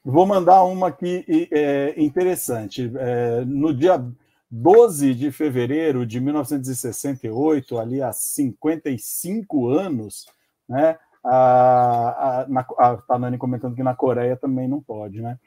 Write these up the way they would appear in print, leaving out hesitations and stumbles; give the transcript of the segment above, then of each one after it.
Vou mandar uma aqui interessante. No dia 12 de fevereiro de 1968, ali há 55 anos, né? A Nani comentando que na Coreia também não pode, né?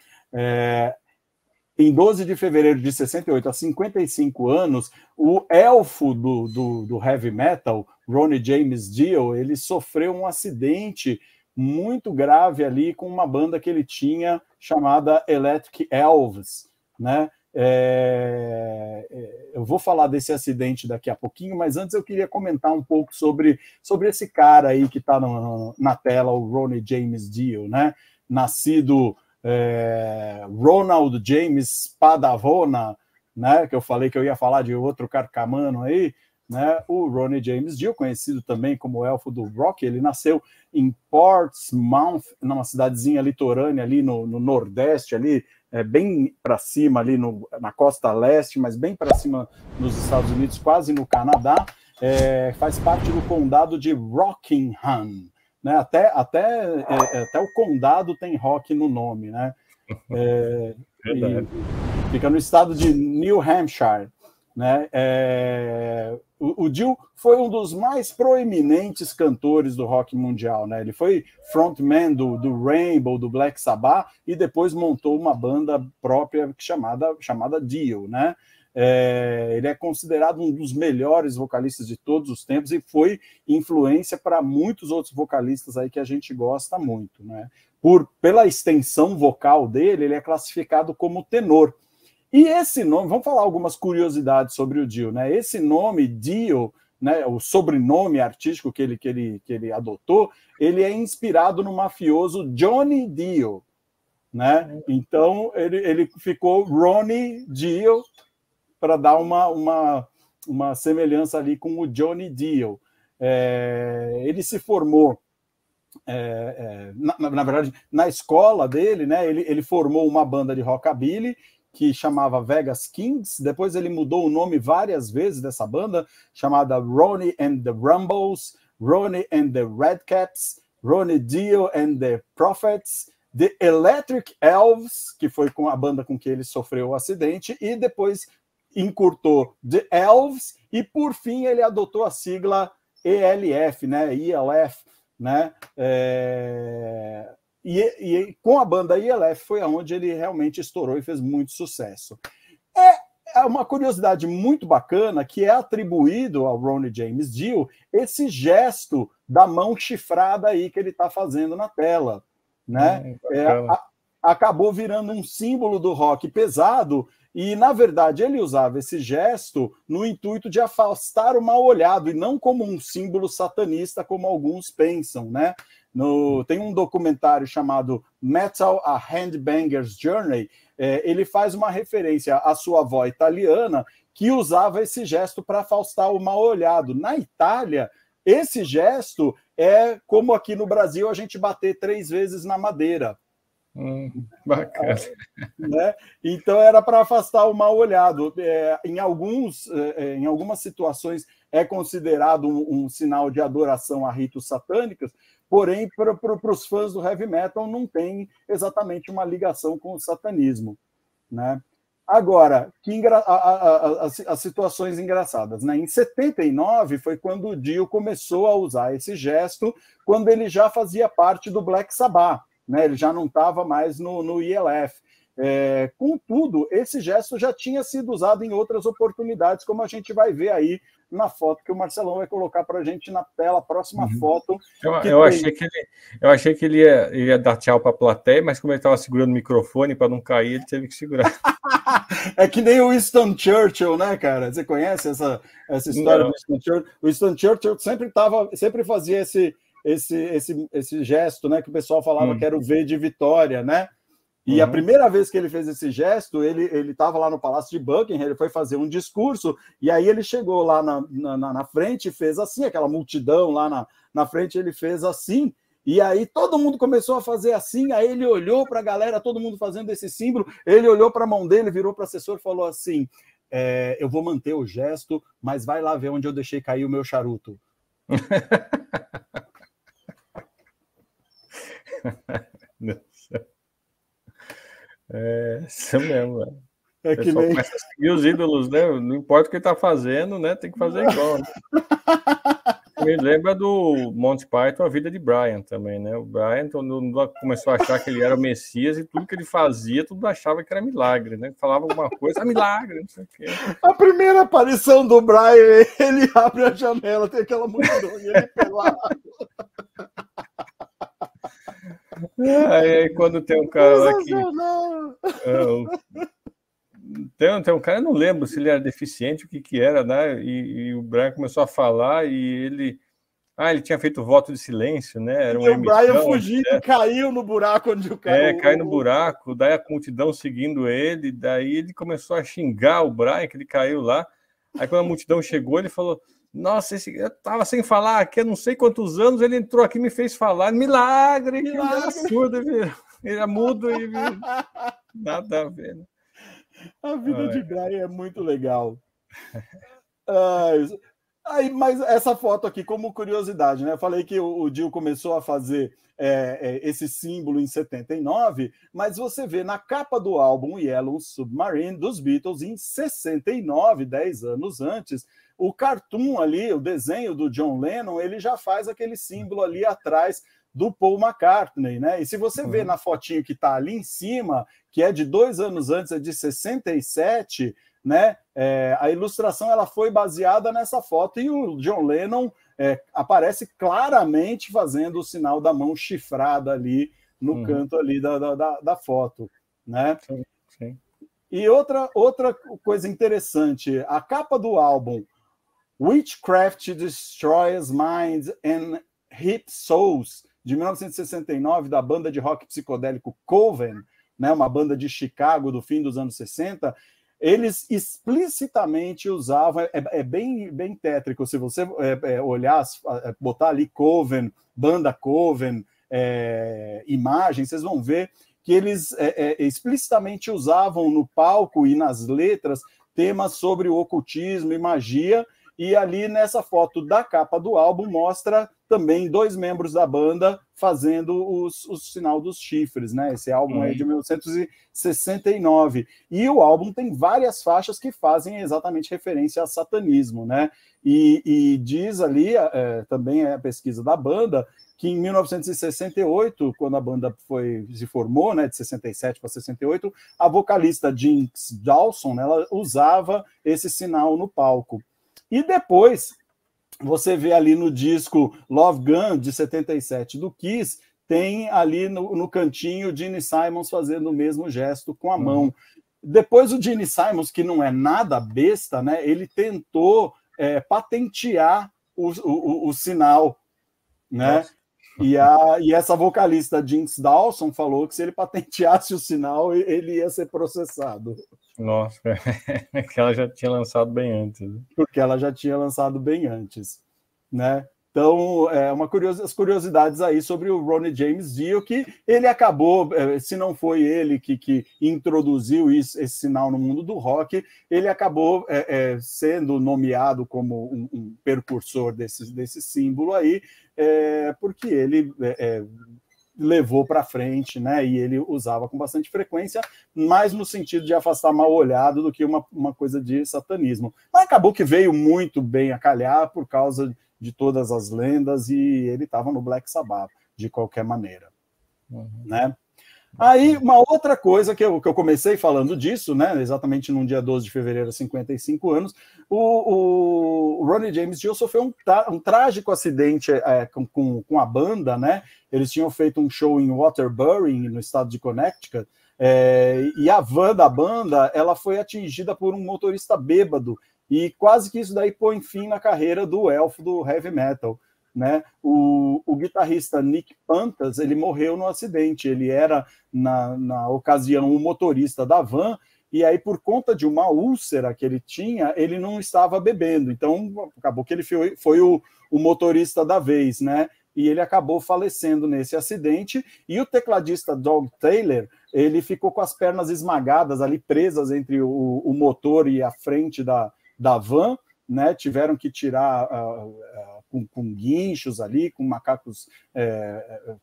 Em 12 de fevereiro de 68, há 55 anos, o elfo do heavy metal, Ronnie James Dio, ele sofreu um acidente muito grave ali com uma banda que ele tinha chamada Electric Elves, né? Eu vou falar desse acidente daqui a pouquinho, mas antes eu queria comentar um pouco sobre esse cara aí que está na tela, o Ronnie James Dio, né? Nascido Ronald James Padavona, né? Que eu falei que eu ia falar de outro carcamano aí, né? O Ronnie James Dio, conhecido também como Elfo do Rock, ele nasceu em Portsmouth, numa cidadezinha litorânea ali no Nordeste, ali, bem para cima, ali na costa leste, mas bem para cima nos Estados Unidos, quase no Canadá. Faz parte do condado de Rockingham, né? Até o condado tem rock no nome, né? Fica no estado de New Hampshire, né? O Dio foi um dos mais proeminentes cantores do rock mundial, né? Ele foi frontman do Rainbow, do Black Sabbath, e depois montou uma banda própria chamada Dio, né? Ele é considerado um dos melhores vocalistas de todos os tempos e foi influência para muitos outros vocalistas aí que a gente gosta muito, né? Pela extensão vocal dele, ele é classificado como tenor. E esse nome, vamos falar algumas curiosidades sobre o Dio, né? Esse nome, Dio, né, o sobrenome artístico que ele adotou, ele é inspirado no mafioso Johnny Dio, né? Então ele ficou Ronnie Dio para dar uma semelhança ali com o Johnny Dio. Ele se formou, na verdade, na escola dele, né? Ele formou uma banda de rockabilly que chamava Vegas Kings. Depois ele mudou o nome várias vezes dessa banda, chamada Ronnie and the Rumbles, Ronnie and the Redcaps, Ronnie Dio and the Prophets, The Electric Elves, que foi com a banda com que ele sofreu o acidente, e depois encurtou The Elves, e por fim ele adotou a sigla ELF, né? ELF, né? E com a banda ELF foi aonde ele realmente estourou e fez muito sucesso. É uma curiosidade muito bacana que é atribuído ao Ronnie James Dio esse gesto da mão chifrada aí que ele está fazendo na tela, né? Acabou virando um símbolo do rock pesado e, na verdade, ele usava esse gesto no intuito de afastar o mal-olhado e não como um símbolo satanista, como alguns pensam, né? Tem um documentário chamado Metal: A Handbanger's Journey. Ele faz uma referência à sua avó italiana que usava esse gesto para afastar o mal-olhado. Na Itália, esse gesto é como aqui no Brasil a gente bater 3 vezes na madeira. Bacana. Né? Então era para afastar o mal-olhado. Em algumas situações é considerado um sinal de adoração a ritos satânicos, porém para os fãs do heavy metal não tem exatamente uma ligação com o satanismo, né? Agora, as situações engraçadas, né? Em 79 foi quando o Dio começou a usar esse gesto, quando ele já fazia parte do Black Sabbath, né? Ele já não estava mais no ELF. Contudo, esse gesto já tinha sido usado em outras oportunidades, como a gente vai ver aí na foto que o Marcelão vai colocar para a gente na tela, a próxima foto. Eu achei que ele ia dar tchau para a plateia, mas como ele estava segurando o microfone para não cair, ele teve que segurar. É que nem o Winston Churchill, né, cara? Você conhece essa história do Winston Churchill? O Winston Churchill sempre fazia esse gesto, né? Que o pessoal falava que era o V de Vitória, né? E a primeira vez que ele fez esse gesto, ele estava lá no Palácio de Buckingham, ele foi fazer um discurso, e aí ele chegou lá na frente e fez assim, aquela multidão lá na frente, ele fez assim, e aí todo mundo começou a fazer assim, aí ele olhou para a galera, todo mundo fazendo esse símbolo, ele olhou para a mão dele, virou para o assessor e falou assim, eu vou manter o gesto, mas vai lá ver onde eu deixei cair o meu charuto. É, isso mesmo, velho. É O que pessoal nem... começa a seguir os ídolos, né? Não importa o que está fazendo, né? Tem que fazer igual. Né? Me lembra do Monty Python, A Vida de Brian também, né? O Brian quando começou a achar que ele era o Messias e tudo que ele fazia, tudo achava que era milagre, né? Falava alguma coisa, milagre, não sei o quê. A primeira aparição do Brian, ele abre a janela, tem aquela multidão e ele pelado. Aí quando tem um cara lá que... Tem um cara, eu não lembro se ele era deficiente, o que era, né? E o Brian começou a falar e ele... ele tinha feito voto de silêncio, né? Era um E o Brian ermitão, fugindo, caiu no buraco onde o cara... caiu no buraco, daí a multidão seguindo ele, daí ele começou a xingar o Brian, que ele caiu lá. Aí quando a multidão chegou, ele falou: nossa, eu tava sem falar aqui há não sei quantos anos, ele entrou aqui e me fez falar. Milagre! Que ele era surdo, ele era mudo e nada a ver, né? A vida de Brian é muito legal. Aí, mas essa foto aqui, como curiosidade, né? Eu falei que o Dio começou a fazer esse símbolo em 79, mas você vê na capa do álbum Yellow Submarine dos Beatles, em 69, 10 anos antes, o cartoon ali, o desenho do John Lennon, ele já faz aquele símbolo ali atrás do Paul McCartney, né? E se você vê na fotinho que está ali em cima, que é de 2 anos antes, é de 67, né? A ilustração ela foi baseada nessa foto e o John Lennon aparece claramente fazendo o sinal da mão chifrada ali no canto ali da foto, né? Sim, sim. E outra coisa interessante, a capa do álbum Witchcraft Destroys Minds and Hip Souls, de 1969, da banda de rock psicodélico Coven, né, uma banda de Chicago do fim dos anos 60, eles explicitamente usavam, bem tétrico, se você olhar, botar ali Coven, banda Coven, imagens, vocês vão ver que eles explicitamente usavam no palco e nas letras temas sobre o ocultismo e magia, e ali nessa foto da capa do álbum mostra também 2 membros da banda fazendo o sinal dos chifres, né? Esse álbum é de 1969. E o álbum tem várias faixas que fazem exatamente referência a satanismo, né? E diz ali, também a pesquisa da banda, que em 1968, quando a banda se formou, né, de 67 para 68, a vocalista Jinx Dawson, ela usava esse sinal no palco. E depois, você vê ali no disco Love Gun, de 77, do Kiss, tem ali no cantinho o Gene Simons fazendo o mesmo gesto com a mão. Depois o Gene Simons, que não é nada besta, né, ele tentou patentear o sinal, né? E essa vocalista Jinx Dawson falou que se ele patenteasse o sinal, ele ia ser processado. Nossa, que ela já tinha lançado bem antes. Porque ela já tinha lançado bem antes, né? Então, as curiosidades aí sobre o Ronnie James Dio, que ele acabou, se não foi ele que introduziu esse sinal no mundo do rock, ele acabou sendo nomeado como um precursor desse símbolo aí, porque ele levou para frente, né? E ele usava com bastante frequência, mais no sentido de afastar mal olhado do que uma coisa de satanismo. Mas acabou que veio muito bem a calhar por causa de todas as lendas, e ele estava no Black Sabbath, de qualquer maneira. Né? Aí, uma outra coisa que eu comecei falando disso, né, exatamente no dia 12 de fevereiro, 55 anos, o Ronnie James Dio sofreu um trágico acidente com a banda, né? Eles tinham feito um show em Waterbury, no estado de Connecticut, e a van da banda ela foi atingida por um motorista bêbado, e quase que isso daí põe fim na carreira do elfo do heavy metal, né? O guitarrista Nick Pantas, ele morreu no acidente, ele era, na ocasião, o motorista da van, e aí, por conta de uma úlcera que ele tinha, ele não estava bebendo, então acabou que ele foi o motorista da vez, né? E ele acabou falecendo nesse acidente, e o tecladista Doug Taylor, ele ficou com as pernas esmagadas ali, presas entre o motor e a frente da van, né? Tiveram que tirar com guinchos ali, com macacos,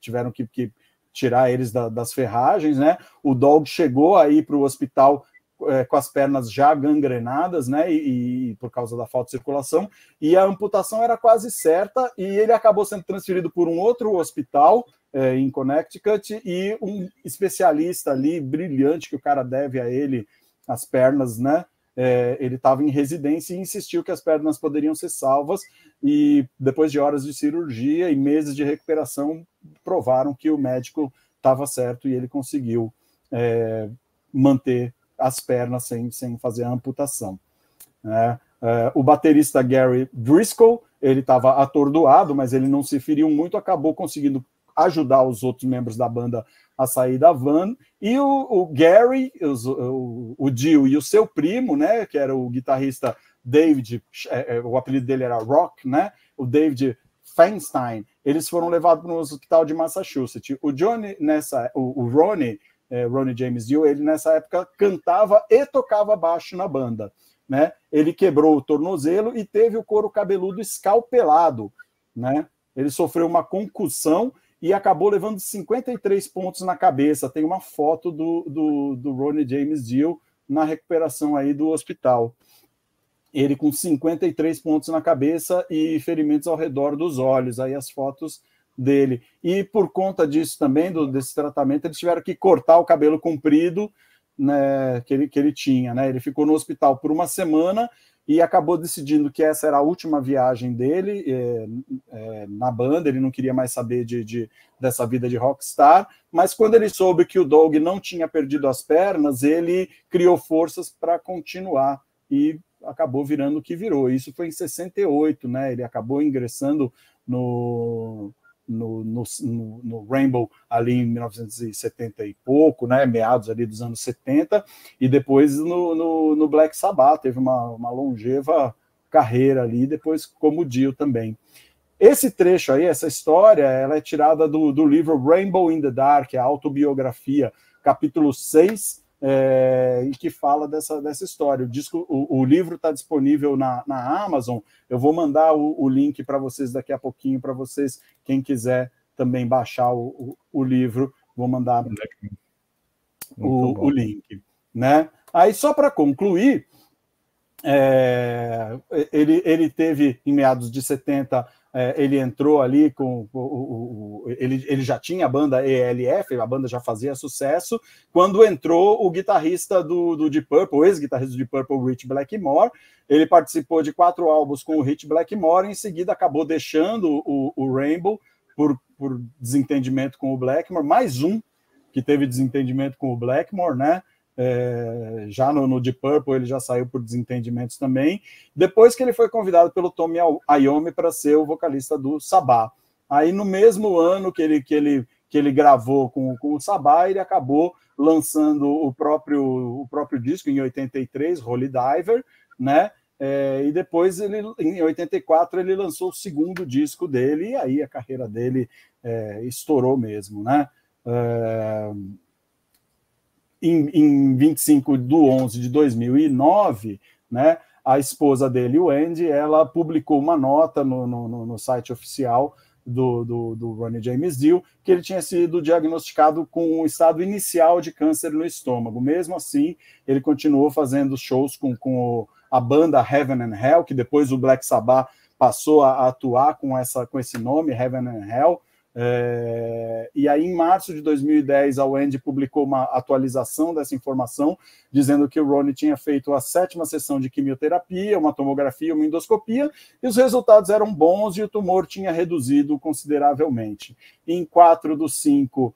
tiveram que tirar eles das ferragens, né? O Dog chegou aí para o hospital com as pernas já gangrenadas, né? E por causa da falta de circulação, e a amputação era quase certa, e ele acabou sendo transferido por um outro hospital em Connecticut, e um especialista ali, brilhante, que o cara deve a ele as pernas, né? Ele estava em residência e insistiu que as pernas poderiam ser salvas, e depois de horas de cirurgia e meses de recuperação, provaram que o médico estava certo e ele conseguiu manter as pernas sem fazer a amputação. O baterista Gary Driscoll, ele estava atordoado, mas ele não se feriu muito, acabou conseguindo ajudar os outros membros da banda a sair da van, e o Gary, o Dio e o seu primo, né, que era o guitarrista David, o apelido dele era Rock, né, o David Feinstein, eles foram levados para um hospital de Massachusetts. O Johnny, o Ronnie James Dio, ele nessa época cantava e tocava baixo na banda, né, ele quebrou o tornozelo e teve o couro cabeludo escalpelado, né, ele sofreu uma concussão e acabou levando 53 pontos na cabeça. Tem uma foto do Ronnie James Dio na recuperação aí do hospital. Ele com 53 pontos na cabeça e ferimentos ao redor dos olhos. Aí as fotos dele. E por conta disso também, desse tratamento, eles tiveram que cortar o cabelo comprido, né, que ele tinha. Né? Ele ficou no hospital por uma semana e acabou decidindo que essa era a última viagem dele na banda. Ele não queria mais saber dessa vida de rockstar, mas quando ele soube que o Dog não tinha perdido as pernas, ele criou forças para continuar e acabou virando o que virou. Isso foi em 68, né? Ele acabou ingressando no Rainbow ali em 1970 e pouco, né, meados ali dos anos 70, e depois no Black Sabbath, teve uma longeva carreira ali, depois como Dio também. Esse trecho aí, essa história, ela é tirada do livro Rainbow in the Dark, a autobiografia, capítulo 6, e que fala dessa história. O livro está disponível na Amazon. Eu vou mandar o link para vocês daqui a pouquinho, para vocês, quem quiser também baixar o livro, vou mandar o link. Né? Aí, só para concluir, ele teve, em meados de 70, ele entrou ali com ele já tinha a banda ELF, a banda já fazia sucesso, quando entrou o guitarrista do Deep Purple, o ex-guitarrista do Deep Purple, Rich Blackmore. Ele participou de 4 álbuns com o Rich Blackmore, e em seguida acabou deixando o Rainbow por desentendimento com o Blackmore, mais um que teve desentendimento com o Blackmore, né? Já no Deep Purple ele já saiu por desentendimentos também, depois que ele foi convidado pelo Tommy Iommi para ser o vocalista do Sabbath. Aí no mesmo ano que ele gravou com o Sabbath, ele acabou lançando o próprio disco em 83, Holy Diver, né? E depois em 84 ele lançou o segundo disco dele, e aí a carreira dele estourou mesmo, né? Em 25/11/2009, né, a esposa dele, o Andy, ela publicou uma nota no site oficial do Ronnie James Dio, que ele tinha sido diagnosticado com um estado inicial de câncer no estômago. Mesmo assim, ele continuou fazendo shows com a banda Heaven and Hell, que depois o Black Sabbath passou a atuar com esse nome, Heaven and Hell. E aí, em março de 2010, a Wendy publicou uma atualização dessa informação, dizendo que o Ronnie tinha feito a 7ª sessão de quimioterapia, uma tomografia, uma endoscopia, e os resultados eram bons e o tumor tinha reduzido consideravelmente. Em 4/5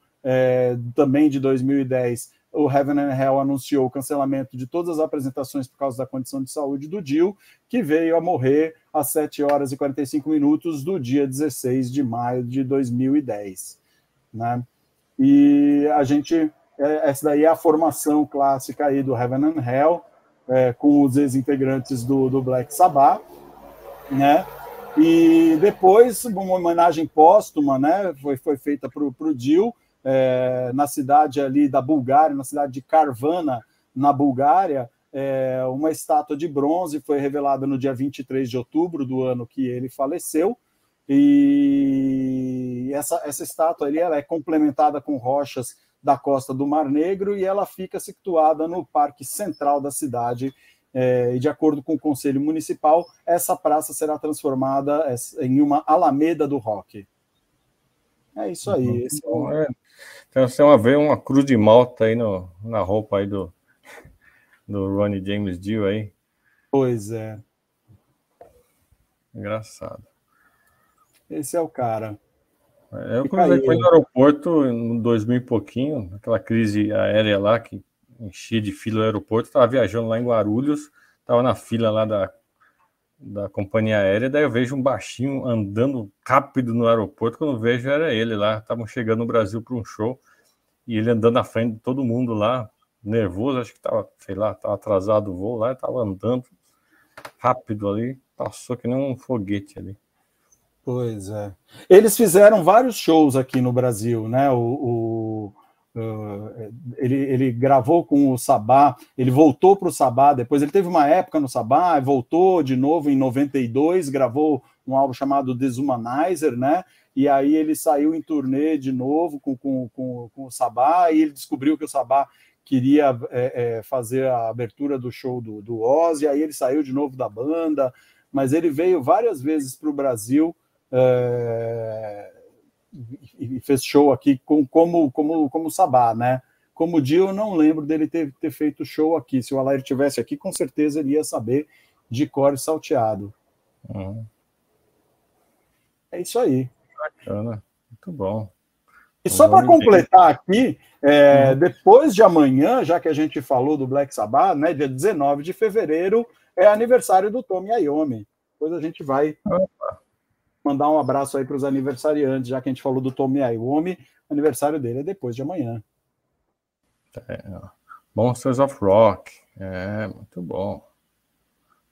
também de 2010, o Heaven and Hell anunciou o cancelamento de todas as apresentações por causa da condição de saúde do Dio, que veio a morrer às 7h45 do dia 16 de maio de 2010. Né? E essa daí é a formação clássica aí do Heaven and Hell, com os ex-integrantes do Black Sabbath, né? E depois, uma homenagem póstuma, né, foi feita para o Dio, na cidade ali da Bulgária, na cidade de Karvana, na Bulgária. Uma estátua de bronze foi revelada no dia 23 de outubro do ano que ele faleceu, e E essa estátua ali, ela é complementada com rochas da costa do Mar Negro e ela fica situada no Parque Central da cidade. E de acordo com o Conselho Municipal, essa praça será transformada em uma Alameda do Rock. É isso aí. Então você vai ver uma cruz de malta aí na roupa aí do Ronnie James Dio aí. Pois é. Engraçado. Esse é o cara. Eu cruzei com ele no aeroporto em 2000 e pouquinho, aquela crise aérea lá que enchia de fila no aeroporto, estava viajando lá em Guarulhos, estava na fila lá da companhia aérea, daí eu vejo um baixinho andando rápido no aeroporto, quando eu vejo era ele lá, estavam chegando no Brasil para um show, e ele andando na frente de todo mundo lá, nervoso, acho que estava, sei lá, estava atrasado o voo lá, estava andando rápido ali, passou que nem um foguete ali. Pois é. Eles fizeram vários shows aqui no Brasil, né? Ele gravou com o Sabá, ele voltou para o Sabá, depois ele teve uma época no Sabá, voltou de novo em 92, gravou um álbum chamado Deshumanizer, né? E aí ele saiu em turnê de novo com o Sabá, e ele descobriu que o Sabá queria fazer a abertura do show do Ozzy, aí ele saiu de novo da banda, mas ele veio várias vezes para o Brasil, e fez show aqui como Sabá, né? Como Dio, eu não lembro dele ter feito show aqui. Se o Alair tivesse aqui, com certeza ele ia saber de cor e salteado. É isso aí. Bacana, muito bom. E só para completar aqui, depois de amanhã, já que a gente falou do Black Sabbath, né, dia 19 de fevereiro, é aniversário do Tony Iommi. Depois a gente vai mandar um abraço aí para os aniversariantes, já que a gente falou do Tony Iommi, o aniversário dele é depois de amanhã. Monsters of Rock, muito bom.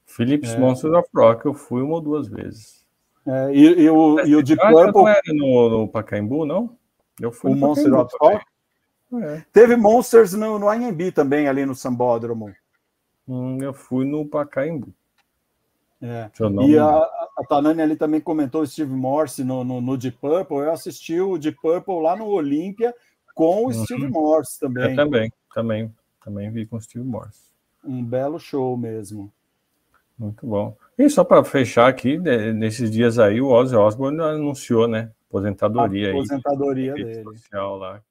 Philips Monsters of Rock, eu fui 1 ou 2 vezes. E o Deep Purple... Não era no Pacaembu, não? Eu fui o Monsters of Rock? Teve Monsters no Anhembi também, ali no Sambódromo. Eu fui no Pacaembu. E a Tanani ali também comentou o Steve Morse no Deep Purple. Eu assisti o Deep Purple lá no Olímpia com o Steve Morse também. Eu também vi com o Steve Morse. Um belo show mesmo. Muito bom. E só para fechar aqui, nesses dias aí, o Ozzy Osbourne anunciou, né? Aposentadoria. A aposentadoria dele. Social lá.